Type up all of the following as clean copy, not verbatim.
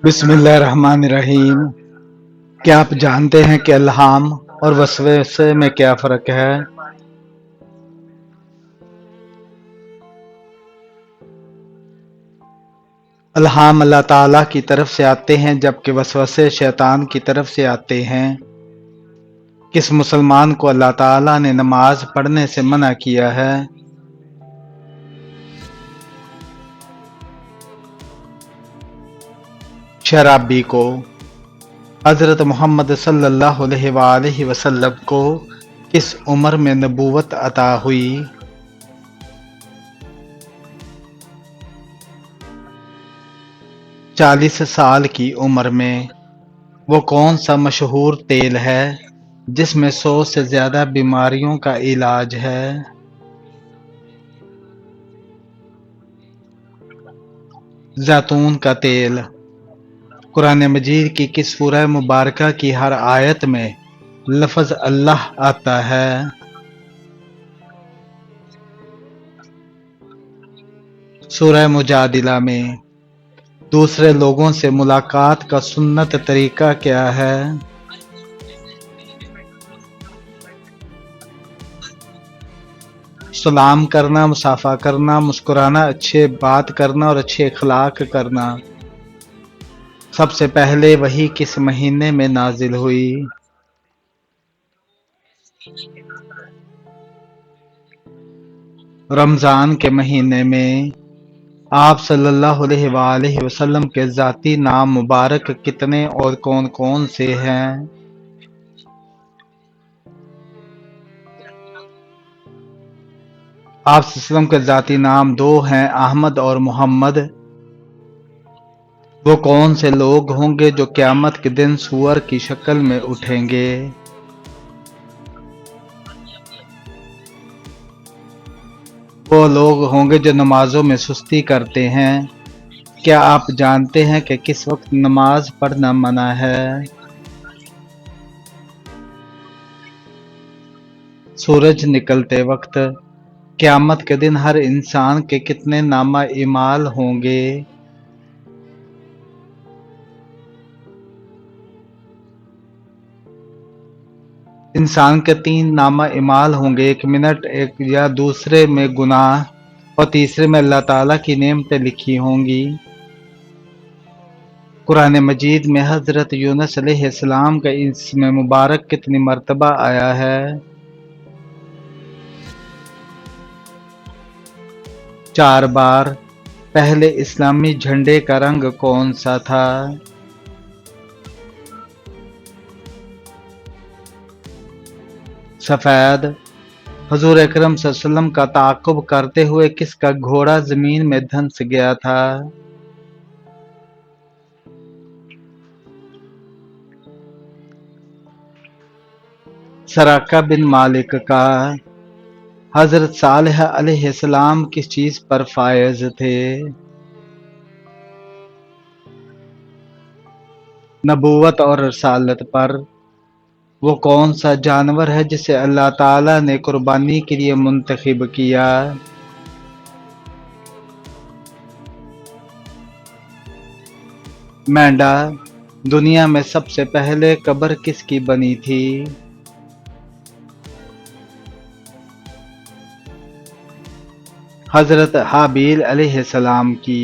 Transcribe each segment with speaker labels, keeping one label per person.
Speaker 1: بسم اللہ الرحمن الرحیم۔ کیا آپ جانتے ہیں کہ الہام اور وسوسے میں کیا فرق ہے؟ الہام اللہ تعالیٰ کی طرف سے آتے ہیں جبکہ وسوسے شیطان کی طرف سے آتے ہیں۔ کس مسلمان کو اللہ تعالیٰ نے نماز پڑھنے سے منع کیا ہے؟ شرابی کو۔ حضرت محمد صلی اللہ علیہ وآلہ وسلم کو کس عمر میں نبوت عطا ہوئی؟ 40 سال کی عمر میں۔ وہ کون سا مشہور تیل ہے جس میں 100 سے زیادہ بیماریوں کا علاج ہے؟ زیتون کا تیل۔ قرآن مجید کی کس سورہ مبارکہ کی ہر آیت میں لفظ اللہ آتا ہے؟ سورہ مجادلہ میں۔ دوسرے لوگوں سے ملاقات کا سنت طریقہ کیا ہے؟ سلام کرنا، مصافحہ کرنا، مسکرانا، اچھے بات کرنا اور اچھے اخلاق کرنا۔ سب سے پہلے وحی کس مہینے میں نازل ہوئی؟ رمضان کے مہینے میں۔ آپ صلی اللہ علیہ وآلہ وسلم کے ذاتی نام مبارک کتنے اور کون کون سے ہیں؟ آپ صلی اللہ علیہ وسلم کے ذاتی نام 2 ہیں، احمد اور محمد۔ وہ کون سے لوگ ہوں گے جو قیامت کے دن سور کی شکل میں اٹھیں گے؟ وہ لوگ ہوں گے جو نمازوں میں سستی کرتے ہیں۔ کیا آپ جانتے ہیں کہ کس وقت نماز پڑھنا منع ہے؟ سورج نکلتے وقت۔ قیامت کے دن ہر انسان کے کتنے نامہ اعمال ہوں گے؟ انسان کے 3 نامہ اعمال ہوں گے، ایک منٹ ایک یا دوسرے میں گناہ اور تیسرے میں اللہ تعالیٰ کی نعمتیں لکھی ہوں گی۔ قرآن مجید میں حضرت یونس علیہ السلام کا اسم مبارک کتنی مرتبہ آیا ہے؟ 4 بار۔ پہلے اسلامی جھنڈے کا رنگ کون سا تھا؟ سفید۔ حضور اکرم صلی اللہ علیہ وسلم کا تعاقب کرتے ہوئے کس کا گھوڑا زمین میں دھنس گیا تھا؟ سراقہ بن مالک کا۔ حضرت صالح علیہ السلام کس چیز پر فائز تھے؟ نبوت اور رسالت پر۔ وہ کون سا جانور ہے جسے اللہ تعالیٰ نے قربانی کے لیے منتخب کیا؟ مینڈا۔ دنیا میں سب سے پہلے قبر کس کی بنی تھی؟ حضرت حابیل علیہ السلام کی۔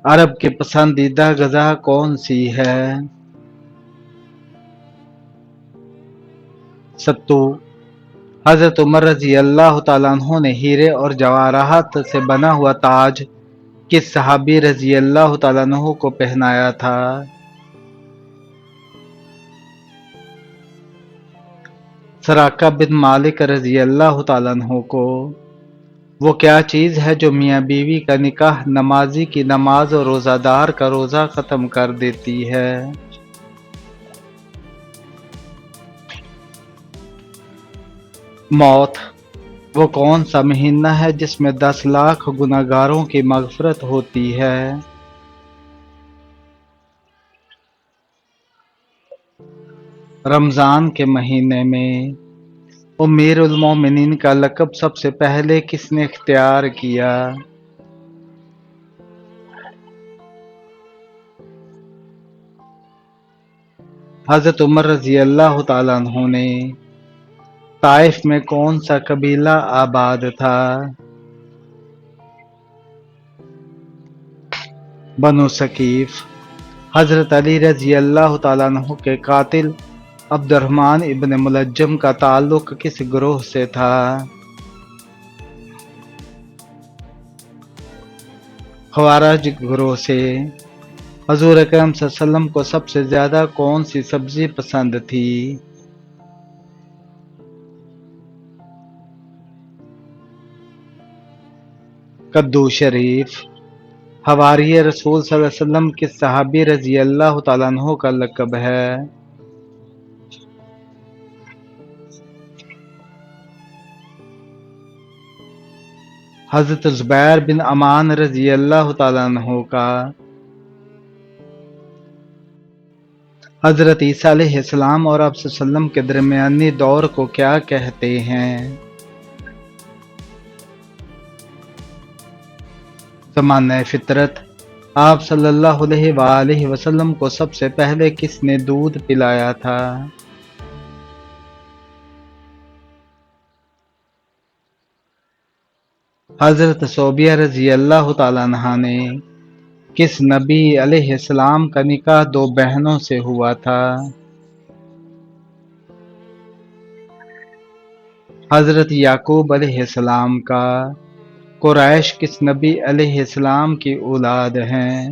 Speaker 1: عرب کی پسندیدہ غذا کون سی ہے؟ ستو۔ حضرت عمر رضی اللہ تعالیٰ عنہ نے ہیرے اور جواہرات سے بنا ہوا تاج کس صحابی رضی اللہ تعالیٰ عنہ کو پہنایا تھا؟ سراقہ بن مالک رضی اللہ تعالیٰ عنہ کو۔ وہ کیا چیز ہے جو میاں بیوی کا نکاح، نمازی کی نماز اور روزہ دار کا روزہ ختم کر دیتی ہے؟ موت۔ وہ کون سا مہینہ ہے جس میں 10 لاکھ گناہگاروں کی مغفرت ہوتی ہے؟ رمضان کے مہینے میں۔ امیر المومنین کا لقب سب سے پہلے کس نے اختیار کیا؟ حضرت عمر رضی اللہ تعالیٰ عنہ نے طائف میں کون سا قبیلہ آباد تھا؟ بنو ثقیف۔ حضرت علی رضی اللہ تعالیٰ عنہ کے قاتل عبد الرحمن ابن ملجم کا تعلق کس گروہ سے تھا؟ خوارج گروہ سے۔ حضور اکرم صلی اللہ علیہ وسلم کو سب سے زیادہ کون سی سبزی پسند تھی؟ کدو شریف۔ حواری رسول صلی اللہ علیہ وسلم کس صحابی رضی اللہ تعالیٰ عنہ کا لقب ہے؟ حضرت زبیر بن امان رضی اللہ تعالیٰ عنہ کا۔ حضرت عیسیٰ علیہ السلام اور آپ صلی اللہ علیہ وسلم کے درمیانی دور کو کیا کہتے ہیں؟ زمانہ فطرت۔ آپ صلی اللہ علیہ وآلہ وسلم کو سب سے پہلے کس نے دودھ پلایا تھا؟ حضرت صوبیہ رضی اللہ تعالیٰ عنہ نے کس نبی علیہ السلام کا نکاح دو بہنوں سے ہوا تھا؟ حضرت یعقوب علیہ السلام کا۔ قریش کس نبی علیہ السلام کی اولاد ہیں؟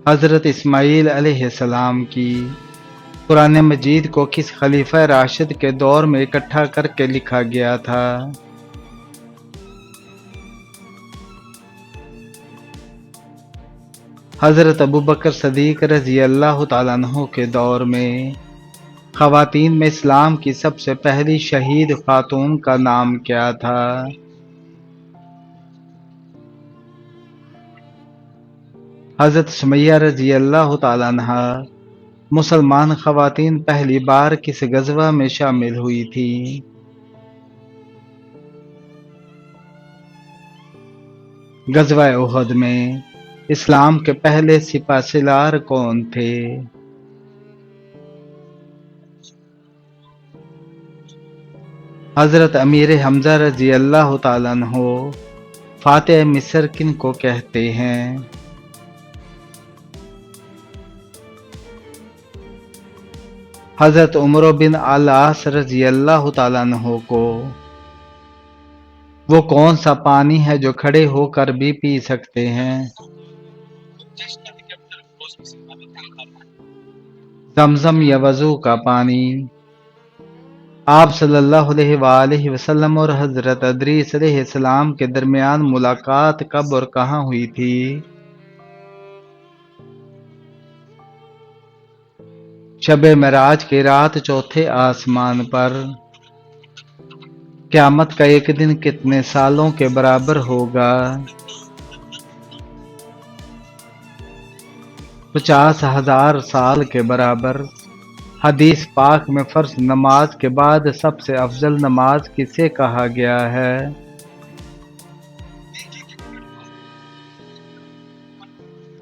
Speaker 1: حضرت اسماعیل علیہ السلام کی۔ قرآن مجید کو کس خلیفہ راشد کے دور میں اکٹھا کر کے لکھا گیا تھا؟ حضرت ابوبکر صدیق رضی اللہ تعالیٰ عنہ کے دور میں خواتین میں اسلام کی سب سے پہلی شہید خاتون کا نام کیا تھا؟ حضرت سمیہ رضی اللہ تعالیٰ عنہ۔ مسلمان خواتین پہلی بار کس غزوہ میں شامل ہوئی تھی؟ غزوہ احد میں۔ اسلام کے پہلے سپہ سالار کون تھے؟ حضرت امیر حمزہ رضی اللہ تعالیٰ عنہ۔ فاتح مصر کن کو کہتے ہیں؟ حضرت عمر بن العاص رضی اللہ تعالیٰ عنہ کو وہ کون سا پانی ہے جو کھڑے ہو کر بھی پی سکتے ہیں؟ زمزم یا وضو کا پانی۔ آپ صلی اللہ علیہ وآلہ وسلم اور حضرت ادریس علیہ السلام کے درمیان ملاقات کب اور کہاں ہوئی تھی؟ شب معراج کی رات چوتھے آسمان پر۔ قیامت کا ایک دن کتنے سالوں کے برابر ہوگا؟ 50,000 سال کے برابر۔ حدیث پاک میں فرض نماز کے بعد سب سے افضل نماز کسے کہا گیا ہے؟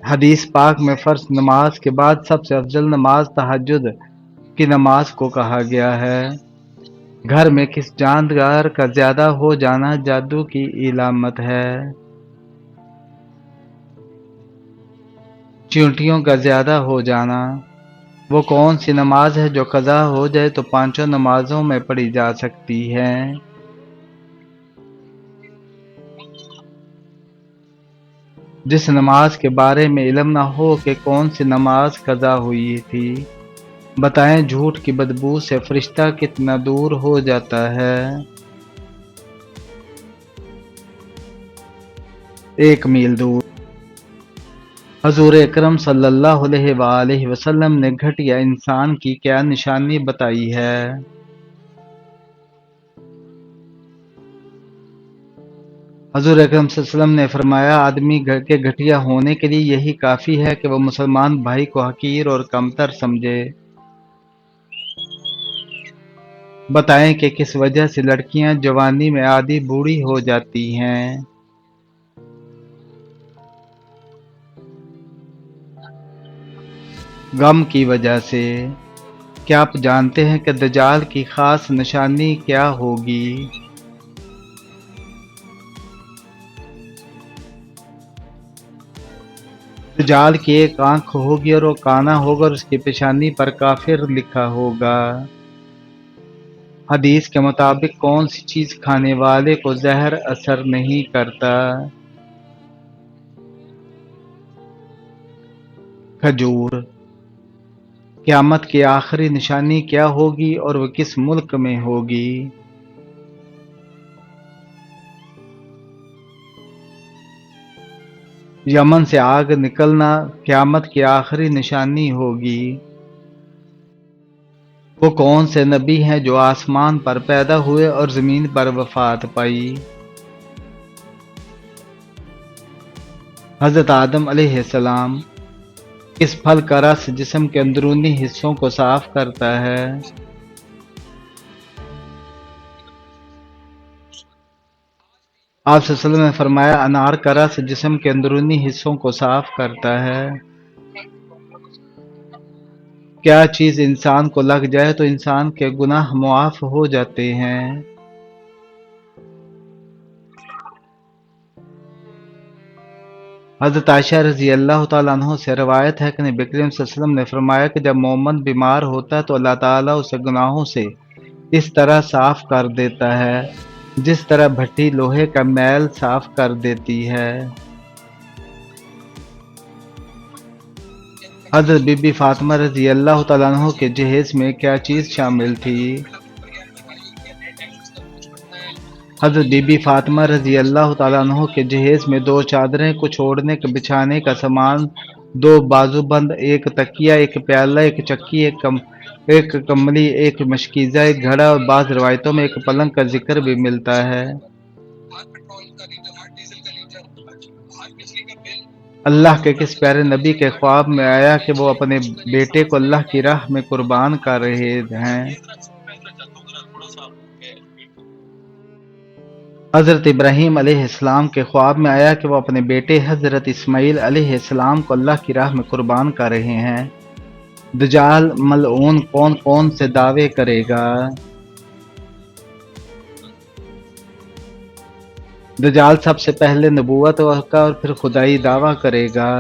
Speaker 1: حدیث پاک میں فرض نماز کے بعد سب سے افضل نماز تہجد کی نماز کو کہا گیا ہے۔ گھر میں کس جاندار کا زیادہ ہو جانا جادو کی علامت ہے؟ چیونٹیوں کا زیادہ ہو جانا۔ وہ کون سی نماز ہے جو قضا ہو جائے تو پانچوں نمازوں میں پڑھی جا سکتی ہے؟ جس نماز کے بارے میں علم نہ ہو کہ کون سی نماز قضا ہوئی تھی، بتائیں جھوٹ کی بدبو سے فرشتہ کتنا دور ہو جاتا ہے؟ 1 میل دور۔ حضور اکرم صلی اللہ علیہ وآلہ وسلم نے گھٹیا انسان کی کیا نشانی بتائی ہے؟ حضور اکرم صلی اللہ علیہ وسلم نے فرمایا آدمی کے گھٹیا ہونے کے لیے یہی کافی ہے کہ وہ مسلمان بھائی کو حقیر اور کمتر سمجھے۔ بتائیں کہ کس وجہ سے لڑکیاں جوانی میں آدھی بوڑھی ہو جاتی ہیں؟ غم کی وجہ سے۔ کیا آپ جانتے ہیں کہ دجال کی خاص نشانی کیا ہوگی؟ دجال کی ایک آنکھ ہوگی اور وہ کانا ہوگا، اور اس کی پیشانی پر کافر لکھا ہوگا۔ حدیث کے مطابق کون سی چیز کھانے والے کو زہر اثر نہیں کرتا؟ کھجور۔ قیامت کی آخری نشانی کیا ہوگی اور وہ کس ملک میں ہوگی؟ یمن سے آگ نکلنا قیامت کی آخری نشانی ہوگی۔ وہ کون سے نبی ہیں جو آسمان پر پیدا ہوئے اور زمین پر وفات پائی؟ حضرت آدم علیہ السلام۔ کس پھل کا رس جسم کے اندرونی حصوں کو صاف کرتا ہے؟ آپ صلی اللہ علیہ وسلم نے فرمایا انار کا رس جسم کے اندرونی حصوں کو صاف کرتا ہے۔ کیا چیز انسان کو لگ جائے تو انسان کے گناہ معاف ہو جاتے ہیں؟ حضرت عائشہ رضی اللہ تعالیٰ عنہ سے روایت ہے کہ نبی کریم صلی اللہ علیہ وسلم نے فرمایا کہ جب مومن بیمار ہوتا ہے تو اللہ تعالیٰ اسے گناہوں سے اس طرح صاف کر دیتا ہے جس طرح بھٹی لوہے کا میل صاف کر دیتی ہے۔ حضرت بی بی فاطمہ رضی اللہ تعالیٰ عنہ کے جہیز میں کیا چیز شامل تھی؟ حضرت بی بی فاطمہ رضی اللہ تعالیٰ عنہ کے جہیز میں 2 چادریں، کچھ اوڑھنے کے بچھانے کا سامان، 2 بازو بند، ایک تکیہ، ایک پیالہ، ایک چکی، ایک کملی، ایک مشکیزہ، ایک گھڑا، اور بعض روایتوں میں ایک پلنگ کا ذکر بھی ملتا ہے۔ اللہ کے کس پیارے نبی کے خواب میں آیا کہ وہ اپنے بیٹے کو اللہ کی راہ میں قربان کر رہے ہیں؟ حضرت ابراہیم علیہ السلام کے خواب میں آیا کہ وہ اپنے بیٹے حضرت اسماعیل علیہ السلام کو اللہ کی راہ میں قربان کر رہے ہیں۔ دجال ملعون کون کون سے دعوے کرے گا؟ دجال سب سے پہلے نبوت کا اور پھر خدائی دعویٰ کرے گا۔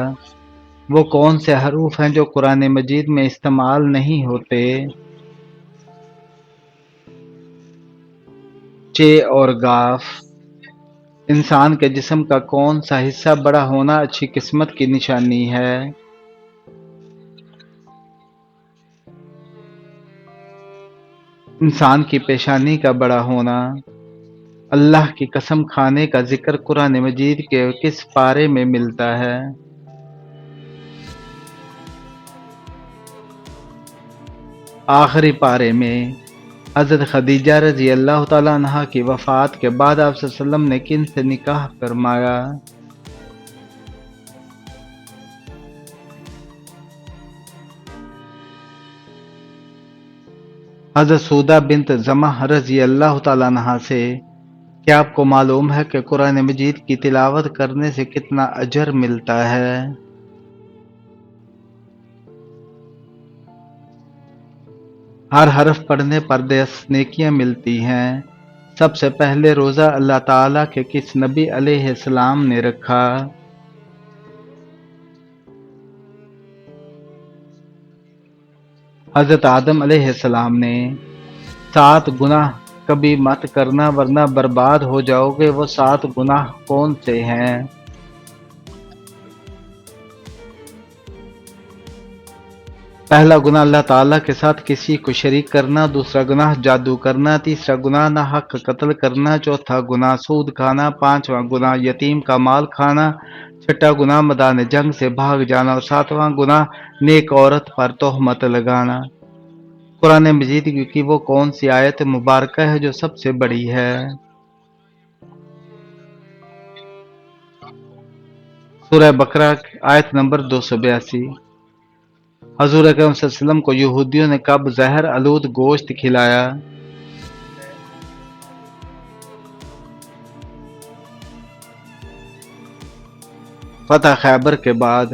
Speaker 1: وہ کون سے حروف ہیں جو قرآن مجید میں استعمال نہیں ہوتے؟ چ اور گاف۔ انسان کے جسم کا کون سا حصہ بڑا ہونا اچھی قسمت کی نشانی ہے؟ انسان کی پیشانی کا بڑا ہونا۔ اللہ کی قسم کھانے کا ذکر قرآن مجید کے کس پارے میں ملتا ہے؟ آخری پارے میں۔ حضرت خدیجہ رضی اللہ تعالیٰ عنہا کی وفات کے بعد آپ صلی اللہ علیہ وسلم نے کن سے نکاح فرمایا؟ حضرت سودہ بنت زمعہ رضی اللہ تعالیٰ عنہا سے۔ کیا آپ کو معلوم ہے کہ قرآن مجید کی تلاوت کرنے سے کتنا اجر ملتا ہے؟ ہر حرف پڑھنے پر 10 نیکیاں ملتی ہیں۔ سب سے پہلے روزہ اللہ تعالیٰ کے کس نبی علیہ السلام نے رکھا؟ حضرت آدم علیہ السلام نے۔ 7 گناہ کبھی مت کرنا ورنہ برباد ہو جاؤ گے، وہ 7 گناہ کون سے ہیں؟ پہلا گناہ اللہ تعالیٰ کے ساتھ کسی کو شریک کرنا، دوسرا گناہ جادو کرنا، تیسرا گناہ ناحق قتل کرنا، چوتھا گناہ سود کھانا، پانچواں گناہ یتیم کا مال کھانا، چھٹا گناہ میدان جنگ سے بھاگ جانا، اور ساتواں گناہ نیک عورت پر تہمت لگانا۔ قرآن مجید کی وہ کون سی آیت مبارکہ ہے جو سب سے بڑی ہے؟ سورہ بقرہ آیت نمبر 282۔ حضور اکرم صلی اللہ علیہ وسلم کو یہودیوں نے کب زہر آلود گوشت کھلایا؟ فتح خیبر کے بعد۔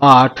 Speaker 1: 8।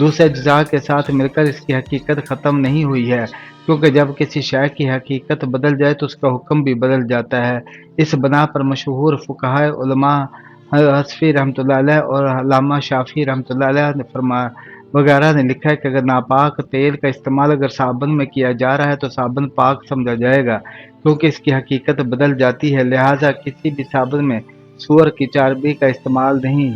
Speaker 1: دوسرے اجزاء کے ساتھ مل کر اس کی حقیقت ختم نہیں ہوئی ہے، کیونکہ جب کسی شے کی حقیقت بدل جائے تو اس کا حکم بھی بدل جاتا ہے۔ اس بنا پر مشہور فقہائے علماء حذفی رحمۃ اللہ علیہ اور علامہ شافعی رحمۃ اللہ علیہ نے وغیرہ نے لکھا ہے کہ اگر ناپاک تیل کا استعمال اگر صابن میں کیا جا رہا ہے تو صابن پاک سمجھا جائے گا، کیونکہ اس کی حقیقت بدل جاتی ہے، لہٰذا کسی بھی صابن میں سور کی چربی کا استعمال نہیں